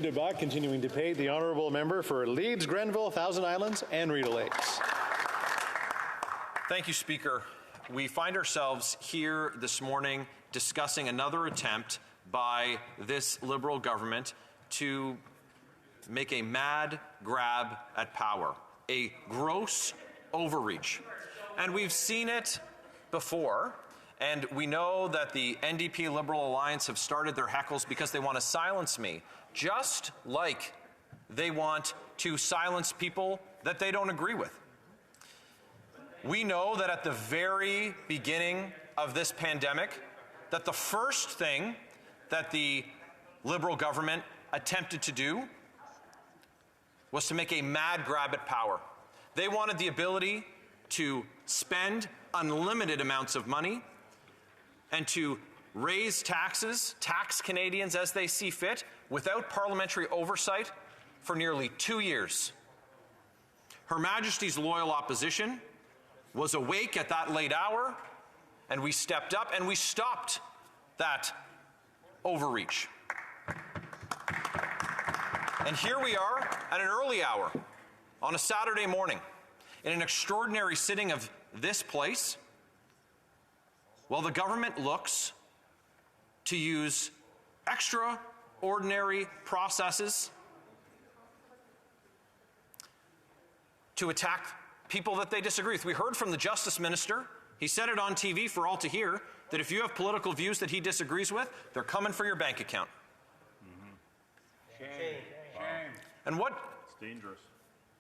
Debate, continuing debate, the honourable member for Leeds, Grenville, Thousand Islands and Rideau Lakes. Thank you, Speaker. We find ourselves here this morning discussing another attempt by this Liberal government to make a mad grab at power, a gross overreach. And we've seen it before. And we know that the NDP Liberal Alliance have started their heckles because they want to silence me, just like they want to silence people that they don't agree with. We know that at the very beginning of this pandemic, that the first thing that the Liberal government attempted to do was to make a mad grab at power. They wanted the ability to spend unlimited amounts of money and to raise taxes, tax Canadians as they see fit, without parliamentary oversight for nearly 2 years. Her Majesty's loyal opposition was awake at that late hour, and we stepped up and we stopped that overreach. And here we are at an early hour on a Saturday morning in an extraordinary sitting of this place. Well, the government looks to use extraordinary processes to attack people that they disagree with. We heard from the Justice Minister. He said it on TV for all to hear, that if you have political views that he disagrees with, they're coming for your bank account. Shame. Wow. And what? It's dangerous.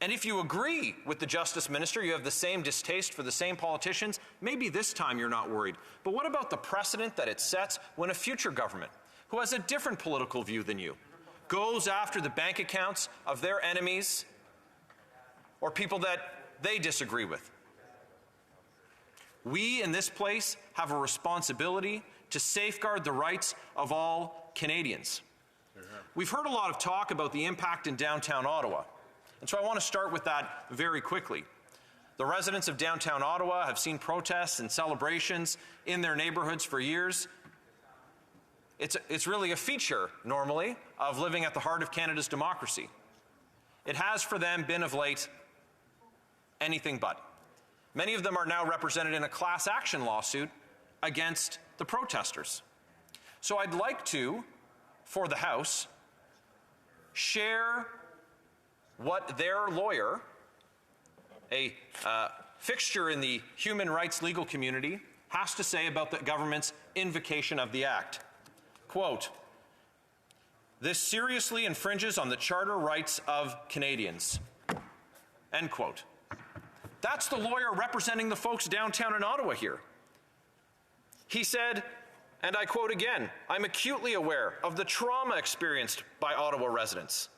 And if you agree with the Justice Minister, you have the same distaste for the same politicians, maybe this time you're not worried. But what about the precedent that it sets when a future government, who has a different political view than you, goes after the bank accounts of their enemies or people that they disagree with? We in this place have a responsibility to safeguard the rights of all Canadians. We've heard a lot of talk about the impact in downtown Ottawa. And so I want to start with that very quickly. The residents of downtown Ottawa have seen protests and celebrations in their neighborhoods for years. It's really a feature, normally, of living at the heart of Canada's democracy. It has, for them, been of late anything but. Many of them are now represented in a class action lawsuit against the protesters. So I'd like to, for the House, share what their lawyer, a fixture in the human rights legal community, has to say about the government's invocation of the Act. Quote, "This seriously infringes on the charter rights of Canadians." End quote. That's the lawyer representing the folks downtown in Ottawa here. He said, and I quote again, "I'm acutely aware of the trauma experienced by Ottawa residents.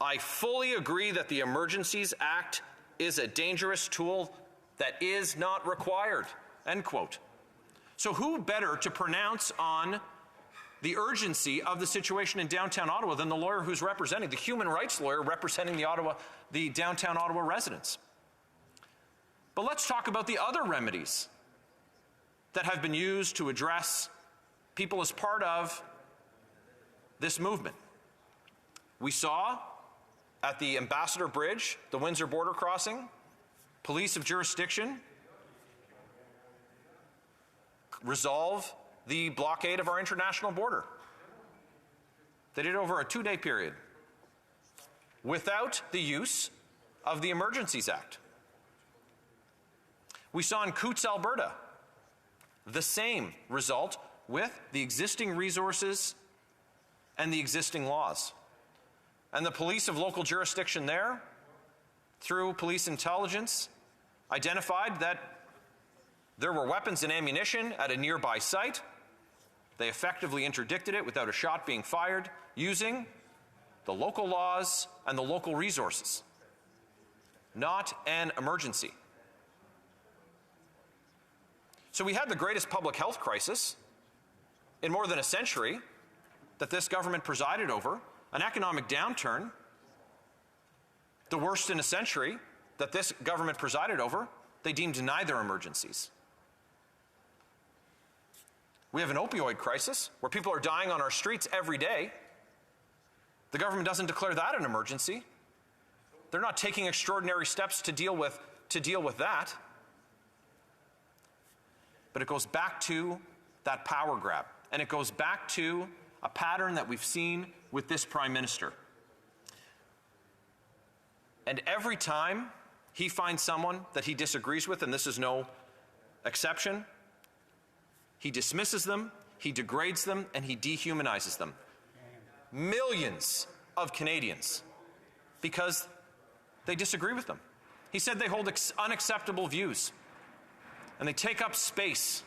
I fully agree that the Emergencies Act is a dangerous tool that is not required." End quote. So who better to pronounce on the urgency of the situation in downtown Ottawa than the lawyer who's representing, the human rights lawyer representing the downtown Ottawa residents? But let's talk about the other remedies that have been used to address people as part of this movement. We saw at the Ambassador Bridge, the Windsor border crossing, police of jurisdiction resolve the blockade of our international border. They did it over a 2-day period without the use of the Emergencies Act. We saw in Coutts, Alberta, the same result with the existing resources and the existing laws. And the police of local jurisdiction there, through police intelligence, identified that there were weapons and ammunition at a nearby site. They effectively interdicted it without a shot being fired, using the local laws and the local resources. Not an emergency. So we had the greatest public health crisis in more than a century that this government presided over, an economic downturn, the worst in a century that this government presided over. They deemed neither emergencies. We have an opioid crisis where people are dying on our streets every day The government doesn't declare that an emergency. They're not taking extraordinary steps to deal with that. But it goes back to that power grab. And it goes back to a pattern that we've seen with this Prime Minister. And every time he finds someone that he disagrees with, and this is no exception, he dismisses them, he degrades them, and he dehumanizes them. Millions of Canadians, because they disagree with them. He said they hold unacceptable views, and they take up space.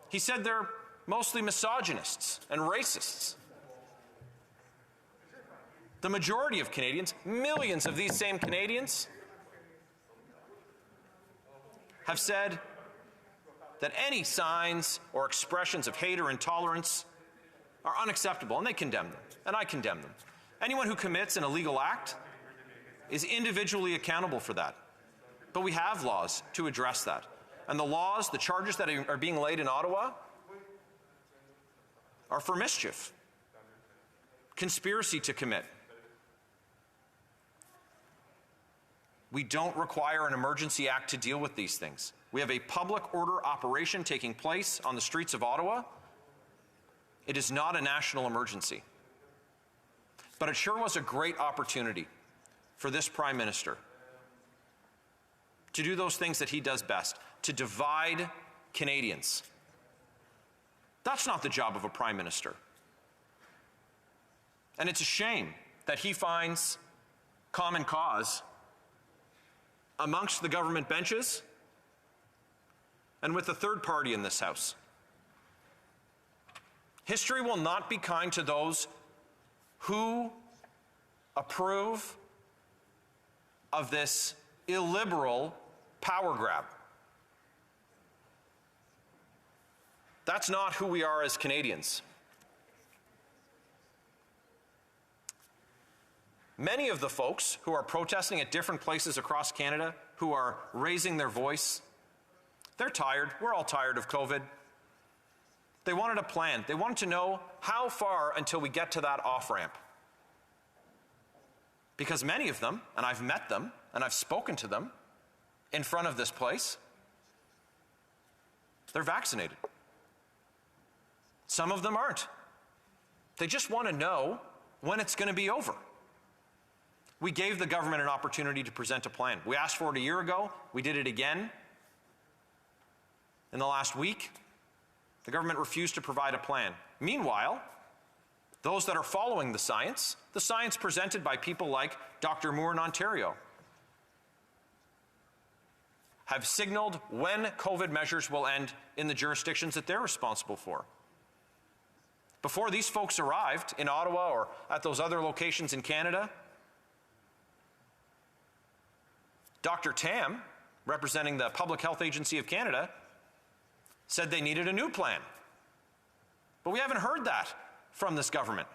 He said they're mostly misogynists and racists. The majority of Canadians, millions of these same Canadians, have said that any signs or expressions of hate or intolerance are unacceptable, and they condemn them, and I condemn them. Anyone who commits an illegal act is individually accountable for that. But we have laws to address that. And the laws, the charges that are being laid in Ottawa are for mischief, conspiracy to commit. We don't require an emergency act to deal with these things. We have a public order operation taking place on the streets of Ottawa. It is not a national emergency. But it sure was a great opportunity for this Prime Minister to do those things that he does best, to divide Canadians. That's not the job of a Prime Minister. And it's a shame that he finds common cause amongst the government benches and with the third party in this House. History will not be kind to those who approve of this illiberal power grab. That's not who we are as Canadians. Many of the folks who are protesting at different places across Canada, who are raising their voice, they're tired. We're all tired of COVID. They wanted a plan. They wanted to know how far until we get to that off-ramp. Because many of them, and I've met them, and I've spoken to them in front of this place, they're vaccinated. Some of them aren't. They just want to know when it's going to be over. We gave the government an opportunity to present a plan. We asked for it a year ago. We did it again in the last week. The government refused to provide a plan. Meanwhile, those that are following the science presented by people like Dr. Moore in Ontario, have signaled when COVID measures will end in the jurisdictions that they're responsible for. Before these folks arrived in Ottawa or at those other locations in Canada, Dr. Tam, representing the Public Health Agency of Canada, said they needed a new plan. But we haven't heard that from this government.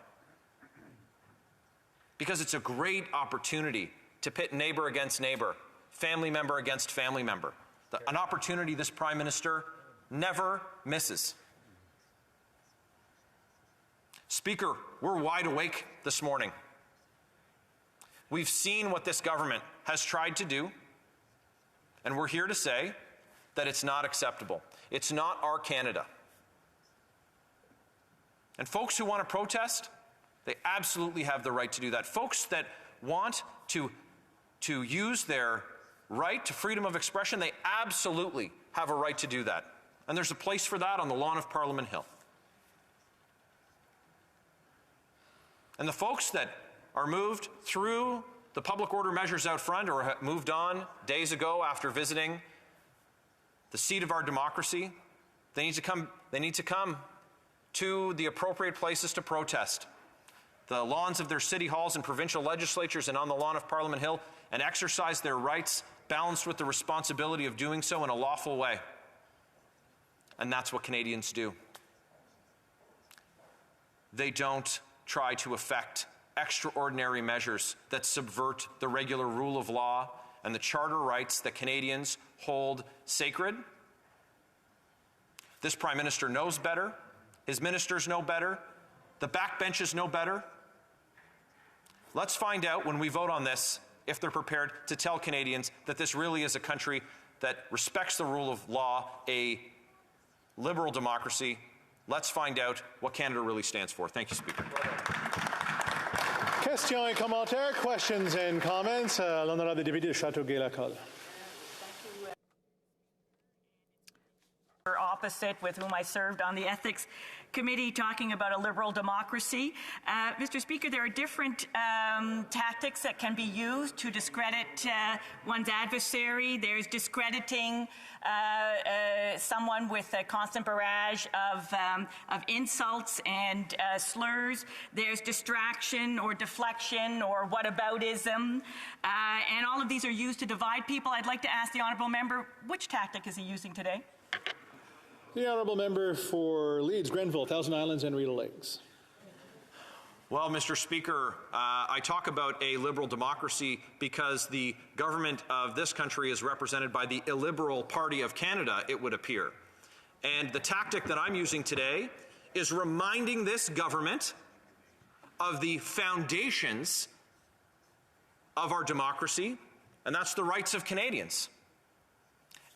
Because it's a great opportunity to pit neighbor against neighbor, family member against family member. An opportunity this Prime Minister never misses. Speaker, we're wide awake this morning. We've seen what this government has tried to do, and we're here to say that it's not acceptable. It's not our Canada. And folks who want to protest, they absolutely have the right to do that. Folks that want to use their right to freedom of expression, they absolutely have a right to do that. And there's a place for that on the lawn of Parliament Hill. And the folks that are moved through the public order measures out front or have moved on days ago after visiting the seat of our democracy, they need to come to the appropriate places to protest. The lawns of their city halls and provincial legislatures and on the lawn of Parliament Hill, and exercise their rights balanced with the responsibility of doing so in a lawful way. And that's what Canadians do. They don't try to effect extraordinary measures that subvert the regular rule of law and the charter rights that Canadians hold sacred. This Prime Minister knows better. His ministers know better. The backbenchers know better. Let's find out when we vote on this if they're prepared to tell Canadians that this really is a country that respects the rule of law, a liberal democracy. Let's find out what Canada really stands for. Thank you, Speaker. Questions et commentaires, questions and comments. L'honorable député de Châteauguay-Lacolle. Opposite, with whom I served on the Ethics Committee, talking about a liberal democracy. Mr. Speaker, there are different tactics that can be used to discredit one's adversary. There's discrediting someone with a constant barrage of insults and slurs. There's distraction or deflection or whataboutism. And all of these are used to divide people. I'd like to ask the honourable member, which tactic is he using today? The honourable member for Leeds, Grenville, Thousand Islands and Rideau Lakes. Well, Mr. Speaker, I talk about a liberal democracy because the government of this country is represented by the illiberal Party of Canada, it would appear. And the tactic that I'm using today is reminding this government of the foundations of our democracy, and that's the rights of Canadians.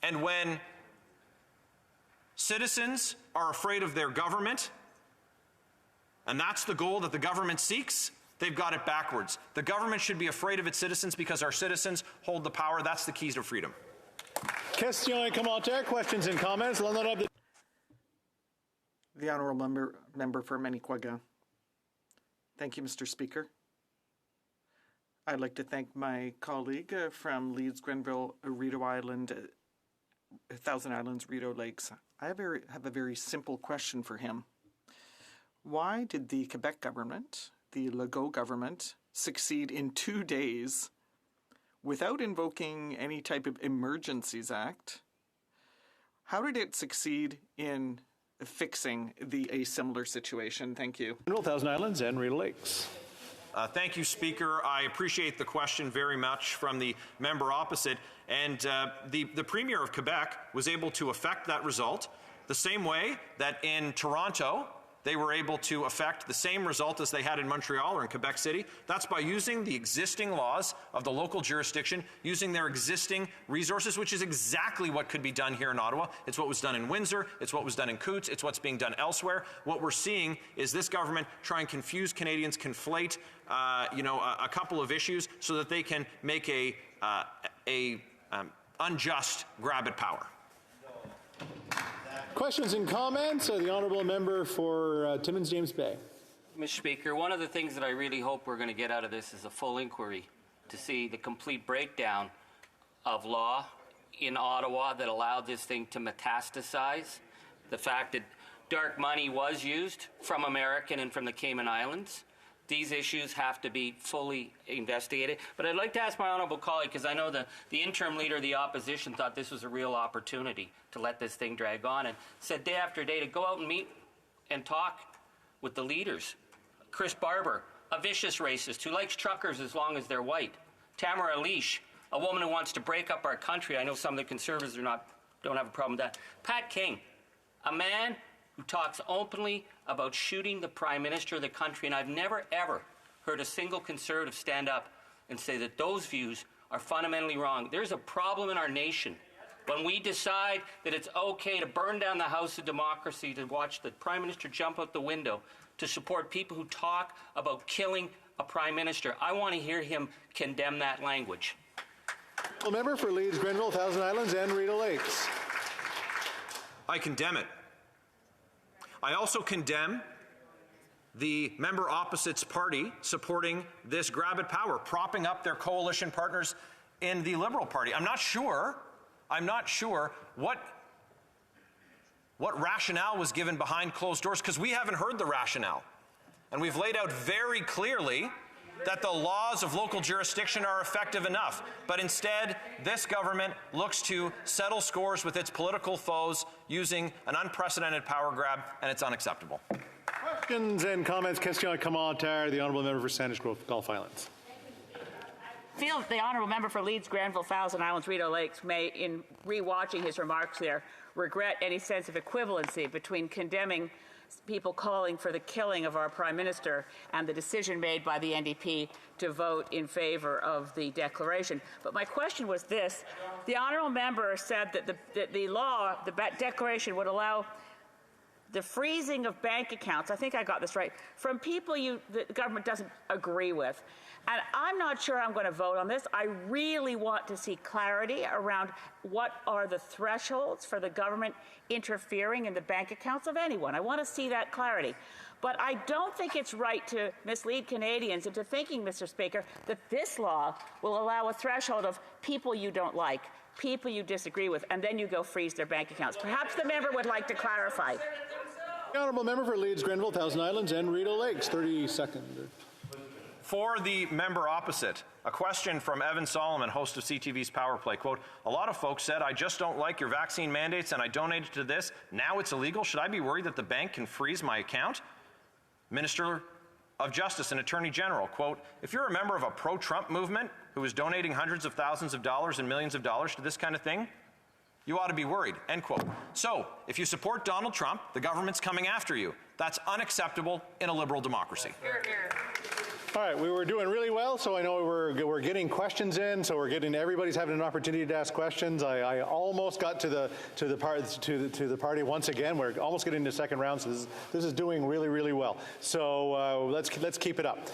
And when citizens are afraid of their government, and that's the goal that the government seeks, they've got it backwards. The government should be afraid of its citizens because our citizens hold the power. That's the keys to freedom. Questions et commentaires, questions and comments. L'honorable The honourable member for Manicouagan. Thank you, Mr. Speaker. I'd like to thank my colleague from Leeds, Grenville, Rideau Island, Thousand Islands, Rideau Lakes. I have a very simple question for him. Why did the Quebec government, the Legault government, succeed in 2 days without invoking any type of Emergencies Act? How did it succeed in fixing a similar situation? Thank you. Thousand Islands and Rideau Lakes. Thank you, Speaker. I appreciate the question very much from the member opposite. And the Premier of Quebec was able to affect that result the same way that in Toronto they were able to affect the same result as they had in Montreal or in Quebec City. That's by using the existing laws of the local jurisdiction, using their existing resources, which is exactly what could be done here in Ottawa. It's what was done in Windsor. It's what was done in Coutts. It's what's being done elsewhere. What we're seeing is this government try and confuse Canadians, conflate a couple of issues so that they can make a unjust grab at power. Questions and comments. The honourable member for Timmins James Bay. Mr. Speaker, one of the things that I really hope we're going to get out of this is a full inquiry to see the complete breakdown of law in Ottawa that allowed this thing to metastasize. The fact that dark money was used from American and from the Cayman Islands. These issues have to be fully investigated. But I'd like to ask my honourable colleague, because I know the interim leader of the opposition thought this was a real opportunity to let this thing drag on, and said day after day to go out and meet and talk with the leaders. Chris Barber, a vicious racist who likes truckers as long as they're white. Tamara Leash, a woman who wants to break up our country. I know some of the Conservatives don't have a problem with that. Pat King, a man who talks openly about shooting the Prime Minister of the country, and I've never, ever heard a single Conservative stand up and say that those views are fundamentally wrong. There's a problem in our nation when we decide that it's okay to burn down the House of Democracy, to watch the Prime Minister jump out the window, to support people who talk about killing a Prime Minister. I want to hear him condemn that language. Member for Leeds, Grenville, Thousand Islands and Rideau Lakes. I condemn it. I also condemn the member opposite's party supporting this grab at power, propping up their coalition partners in the Liberal Party. I'm not sure what rationale was given behind closed doors, because we haven't heard the rationale. And we've laid out very clearly that the laws of local jurisdiction are effective enough. But instead, this government looks to settle scores with its political foes using an unprecedented power grab, and it's unacceptable. Questions and comments. Question et commentaire. The honourable member for Sandwich Grove, Gulf Islands. I feel that the honourable member for Leeds, Grenville, Thousand Islands, Rideau Lakes may, in re-watching his remarks there, regret any sense of equivalency between condemning people calling for the killing of our Prime Minister and the decision made by the NDP to vote in favour of the declaration. But my question was this. The honourable member said that the law, the declaration, would allow the freezing of bank accounts, I think I got this right, from people the government doesn't agree with. And I'm not sure I'm going to vote on this. I really want to see clarity around what are the thresholds for the government interfering in the bank accounts of anyone. I want to see that clarity. But I don't think it's right to mislead Canadians into thinking, Mr. Speaker, that this law will allow a threshold of people you don't like, people you disagree with, and then you go freeze their bank accounts. Perhaps the member would like to clarify. The honourable member for Leeds, Grenville, Thousand Islands, and Rideau Lakes. 30 seconds. For the member opposite, a question from Evan Solomon, host of CTV's Power Play. Quote, a lot of folks said, I just don't like your vaccine mandates and I donated to this. Now it's illegal. Should I be worried that the bank can freeze my account? Minister of Justice and Attorney General, quote, if you're a member of a pro-Trump movement who is donating hundreds of thousands of dollars and millions of dollars to this kind of thing, you ought to be worried, end quote. So, if you support Donald Trump, the government's coming after you. That's unacceptable in a liberal democracy. All right, we were doing really well, so I know we're getting questions in, so everybody's having an opportunity to ask questions. I almost got to the party once again. We're almost getting to the second round, so this is doing really, really well. So let's keep it up.